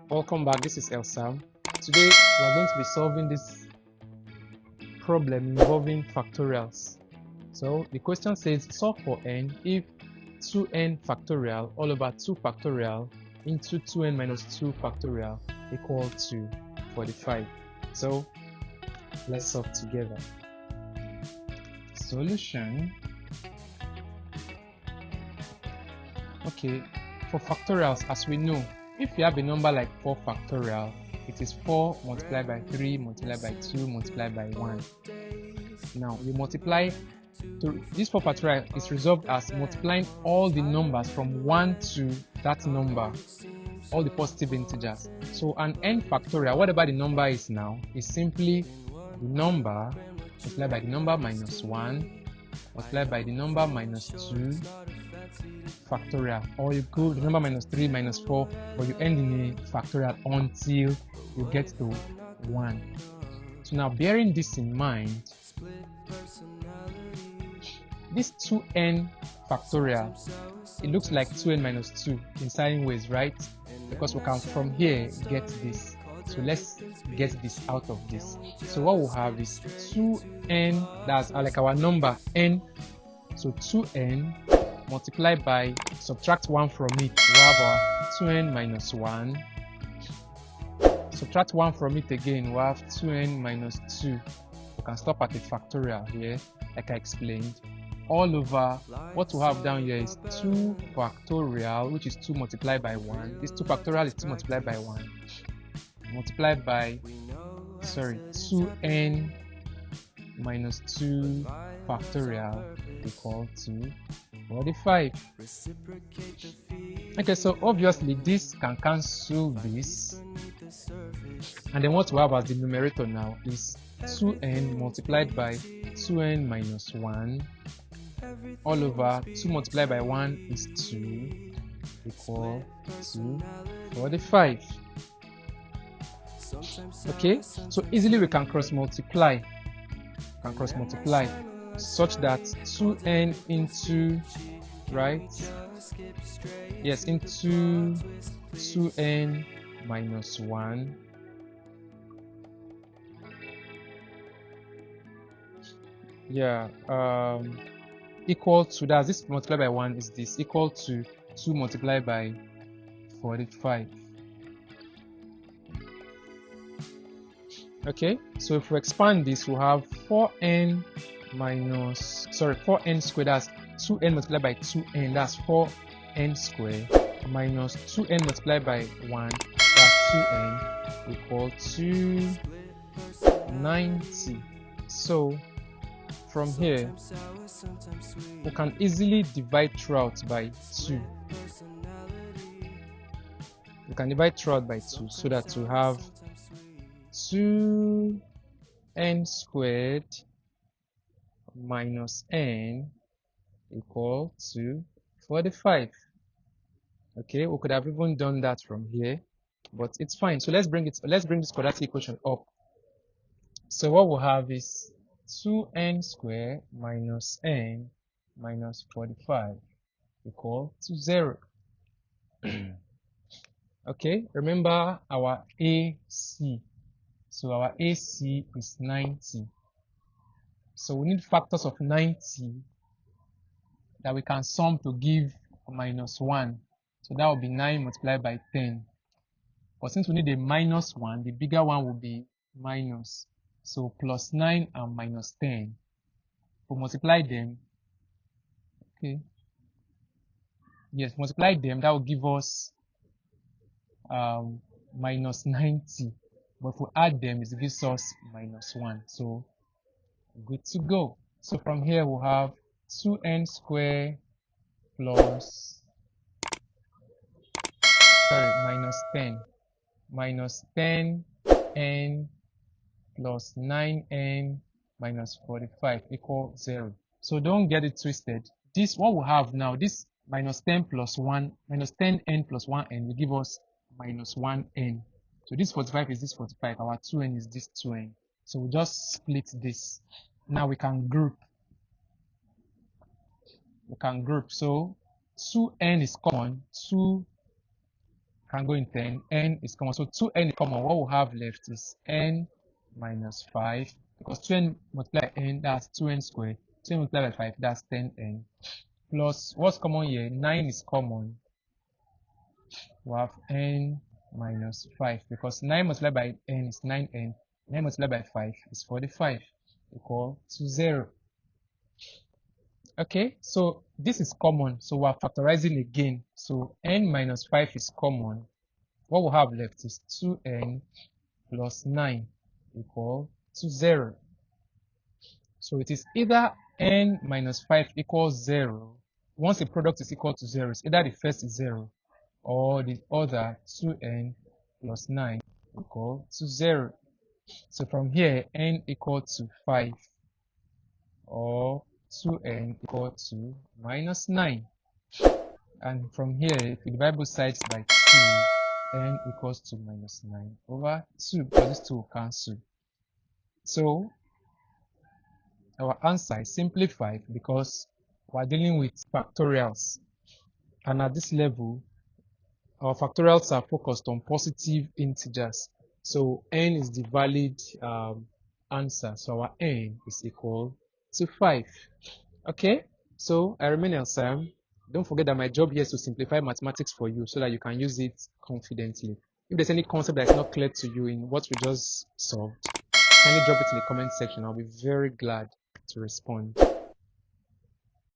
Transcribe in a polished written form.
Welcome back, this is Elsam. Today we are going to be solving this problem involving factorials. So the question says solve for n if 2n factorial all over 2 factorial into 2n minus 2 factorial equal to 45. So let's solve together. Solution. Okay, for factorials, as we know, if you have a number like 4 factorial, it is 4 multiplied by 3 multiplied by 2 multiplied by 1. Now you multiply to this 4 factorial is resolved as multiplying all the numbers from 1 to that number, all the positive integers. So an n factorial, whatever the number is now, is simply the number multiplied by the number minus 1 multiplied by the number minus 2 factorial, or you go the number minus 3 minus 4, but you end in a factorial until you get to 1. So now, bearing this in mind, this 2n factorial, it looks like 2n minus 2 in certain ways, right? Because we can from here get this. So let's get this out of this. So what we'll have is 2n, that's like our number n. So 2n multiplied by, subtract 1 from it, we have our 2n minus 1. Subtract 1 from it again, we have 2n minus 2. We can stop at a factorial here, like I explained. All over, what we have down here is 2 factorial, which is 2 multiplied by 1. This 2 factorial is 2 multiplied by 1. Multiplied by, 2n minus 2 factorial equal to 45. Okay, so obviously this can cancel this, and then what we have as the numerator now is 2n multiplied by 2n minus 1 all over 2 multiplied by 1 is 2 equal to 45. Okay, so easily we can cross multiply. Such that 2n into, right? Yes, into 2n minus 1 equal to, that's this multiplied by 1 is this, equal to 2 multiplied by 45. Okay, so if we expand this, we'll have 4n squared, that's 2n multiplied by 2n, that's 4n squared, minus 2n multiplied by 1, that's 2n, equal to 90. So from here, we can easily divide throughout by 2. We can divide throughout by 2 so that we have 2n squared minus n equal to 45. Okay, we could have even done that from here, but it's fine. So let's bring this quadratic equation up. So what we'll have is 2n squared minus n minus 45 equal to 0. Okay, remember our AC. So our AC is 90. So we need factors of 90 that we can sum to give minus 1. So that will be 9 multiplied by 10. But since we need a minus 1, the bigger one will be minus. So plus 9 and minus 10. We multiply them. Okay. Yes, multiply them. That will give us minus 90. But if we add them, it gives us minus 1. So good to go. So from here we'll have 2n squared plus minus 10n plus 9n minus 45 equal 0. So don't get it twisted. This, what we have now, this minus 10 plus 1, minus 10n plus 1n will give us minus 1n. So this 45 is this 45, our 2n is this 2n. So we just split this. Now we can group. So 2n is common, 2 can go in 10. N is common. So 2n is common. What we have left is n minus 5. Because 2n multiplied by n, that's 2n squared. 2n multiplied by 5, that's 10n. Plus, what's common here? 9 is common. We have n minus 5. Because 9 multiplied by n is 9n. 9 multiplied by 5 is 45. Equal to 0. Okay, so this is common, so we're factorizing again. So n minus 5 is common. What we have left is 2n plus 9 equal to 0. So it is either n minus 5 equals 0. Once the product is equal to 0, it's either the first is 0 or the other 2n plus 9 equal to 0. So from here, n equal to 5 or 2n equal to minus 9. And from here, if we divide both sides by 2, n equals to minus 9 over 2, because these 2 will cancel. So our answer is simply 5 because we're dealing with factorials. And at this level, our factorials are focused on positive integers. So n is the valid answer. So our n is equal to 5. Okay, so I remain Elsam. Don't forget that my job here is to simplify mathematics for you so that you can use it confidently. If there's any concept that is not clear to you in what we just solved, kindly drop it in the comment section. I'll be very glad to respond.